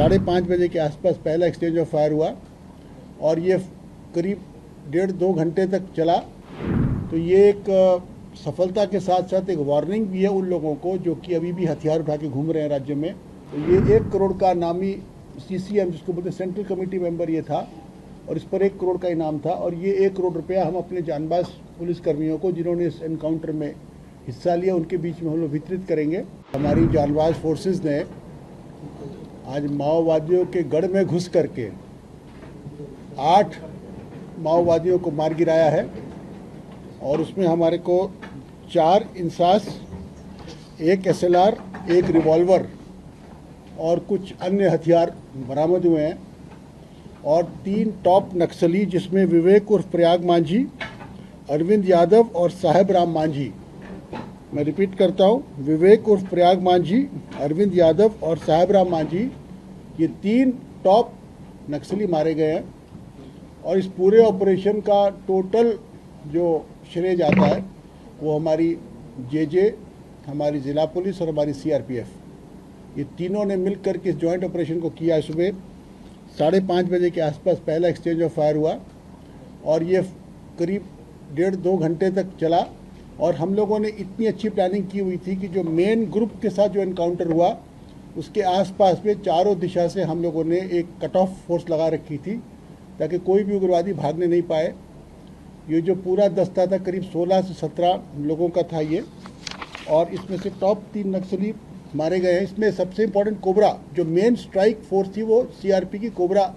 5:30 के आसपास पहला एक्सचेंज ऑफ फायर हुआ और ये करीब 1.5-2 घंटे तक चला। तो ये एक सफलता के साथ साथ एक वार्निंग भी है उन लोगों को जो कि अभी भी हथियार उठा के घूम रहे हैं राज्य में। तो ये 1 करोड़ का नामी CCM जिसको बोलते हैं सेंट्रल कमेटी मेंबर ये था और इस पर 1 करोड़ का इनाम था और ये 1 करोड़ रुपया हम अपने जानबाज पुलिसकर्मियों को जिन्होंने इस एनकाउंटर में हिस्सा लिया उनके बीच में हम लोग वितरित करेंगे। हमारी जानबाज फोर्सेस ने आज माओवादियों के गढ़ में घुस करके 8 माओवादियों को मार गिराया है और उसमें हमारे को 4 इंसास, 1 SLR, 1 रिवॉल्वर और कुछ अन्य हथियार बरामद हुए हैं और 3 टॉप नक्सली जिसमें विवेक उर्फ प्रयाग मांझी, अरविंद यादव और साहेब राम मांझी। मैं रिपीट करता हूं, विवेक उर्फ प्रयाग मांझी, अरविंद यादव और साहेब राम मांझी, ये 3 टॉप नक्सली मारे गए हैं और इस पूरे ऑपरेशन का टोटल जो श्रेय जाता है वो हमारी JJ, हमारी ज़िला पुलिस और हमारी CRPF, ये तीनों ने मिलकर के इस जॉइंट ऑपरेशन को किया। सुबह 5:30 बजे के आसपास पहला एक्सचेंज ऑफ फायर हुआ और ये करीब 1.5-2 घंटे तक चला और हम लोगों ने इतनी अच्छी प्लानिंग की हुई थी कि जो मेन ग्रुप के साथ जो एनकाउंटर हुआ उसके आसपास में चारों दिशा से हम लोगों ने एक कट ऑफ फोर्स लगा रखी थी ताकि कोई भी उग्रवादी भागने नहीं पाए। ये जो पूरा दस्ता था करीब 16 से 17 लोगों का था ये और इसमें से टॉप 3 नक्सली मारे गए हैं। इसमें सबसे इम्पोर्टेंट कोबरा जो मेन स्ट्राइक फोर्स थी वो CRP की कोबरा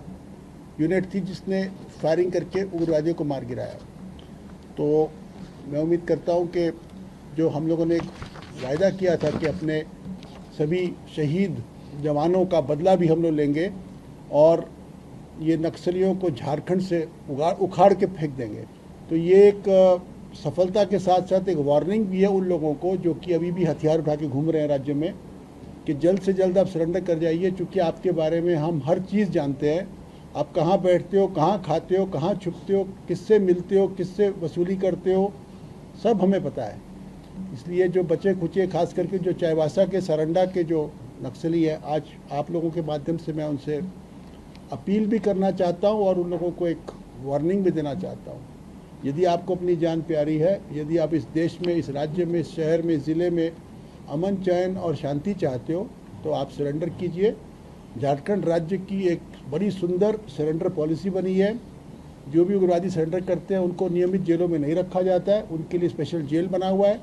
यूनिट थी जिसने फायरिंग करके उग्रवादियों को मार गिराया। तो मैं उम्मीद करता हूं कि जो हम लोगों ने एक वायदा किया था कि अपने सभी शहीद जवानों का बदला भी हम लोग लेंगे और ये नक्सलियों को झारखंड से उखाड़ के फेंक देंगे। तो ये एक सफलता के साथ साथ एक वार्निंग भी है उन लोगों को जो कि अभी भी हथियार उठा के घूम रहे हैं राज्य में कि जल्द से जल्द आप सरेंडर कर जाइए, क्योंकि आपके बारे में हम हर चीज़ जानते हैं। आप कहाँ बैठते हो, कहाँ खाते हो, कहाँ छुपते हो, किससे मिलते हो, किससे वसूली करते हो, सब हमें पता है। इसलिए जो बचे खुचे खास करके जो चाईबासा के सरंडा के जो नक्सली है, आज आप लोगों के माध्यम से मैं उनसे अपील भी करना चाहता हूँ और उन लोगों को एक वार्निंग भी देना चाहता हूँ। यदि आपको अपनी जान प्यारी है, यदि आप इस देश में, इस राज्य में, इस शहर में, इस ज़िले में अमन, चैन और शांति चाहते हो तो आप सरेंडर कीजिए। झारखंड राज्य की एक बड़ी सुंदर सरेंडर पॉलिसी बनी है। जो भी उग्रवादी सरेंडर करते हैं उनको नियमित जेलों में नहीं रखा जाता है, उनके लिए स्पेशल जेल बना हुआ है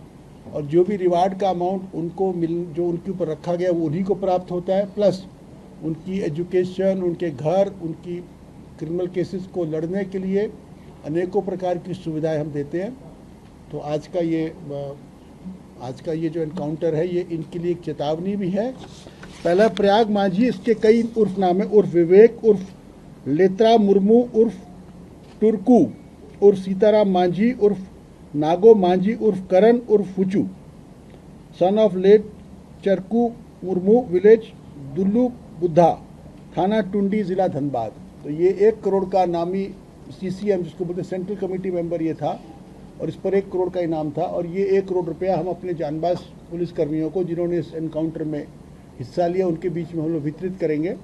और जो भी रिवार्ड का अमाउंट उनको जो उनके ऊपर रखा गया वो उन्हीं को प्राप्त होता है, प्लस उनकी एजुकेशन, उनके घर, उनकी क्रिमिनल केसेस को लड़ने के लिए अनेकों प्रकार की सुविधाएं हम देते हैं। तो आज का ये जो एनकाउंटर है ये इनके लिए एक चेतावनी भी है। पहला प्रयाग मांझी, इसके कई उर्फ नाम है, उर्फ विवेक उर्फ लेत्रा मुर्मू उर्फ टुरकू उर्फ सीताराम मांझी उर्फ नागो मांझी उर्फ करण उर्फ Phuchu, son of late Charku Murmu, village Dullu Budha, थाना टुंडी, जिला धनबाद। तो ये 1 करोड़ का नामी CCM जिसको बोलते हैं सेंट्रल कमेटी मेंबर ये था और इस पर 1 करोड़ का इनाम था और ये 1 करोड़ रुपया हम अपने जानबाज पुलिसकर्मियों को जिन्होंने इस एनकाउंटर में हिस्सा लिया उनके बीच में हम लोग वितरित करेंगे।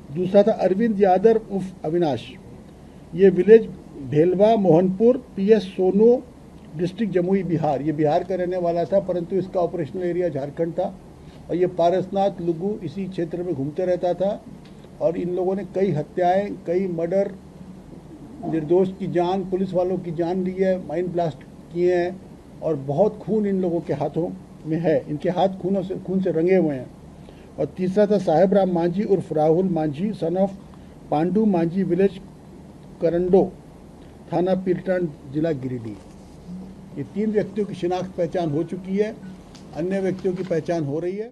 दूसरा था अरविंद यादव उर्फ अविनाश, ये विलेज भेलवा मोहनपुर, PS सोनो, डिस्ट्रिक्ट जमुई, बिहार। ये बिहार का रहने वाला था परंतु इसका ऑपरेशनल एरिया झारखंड था और ये पारसनाथ लुगू इसी क्षेत्र में घूमते रहता था और इन लोगों ने कई हत्याएं, कई मर्डर, निर्दोष की जान, पुलिस वालों की जान ली है, माइंड ब्लास्ट किए हैं और बहुत खून इन लोगों के हाथों में है, इनके हाथ खून से रंगे हुए हैं। और तीसरा था साहेब राम मांझी उर्फ Rahul Manjhi, son of Pandu Manjhi, village Karando, थाना पीरटन, जिला गिरिडीह। ये 3 व्यक्तियों की शिनाख्त पहचान हो चुकी है, अन्य व्यक्तियों की पहचान हो रही है।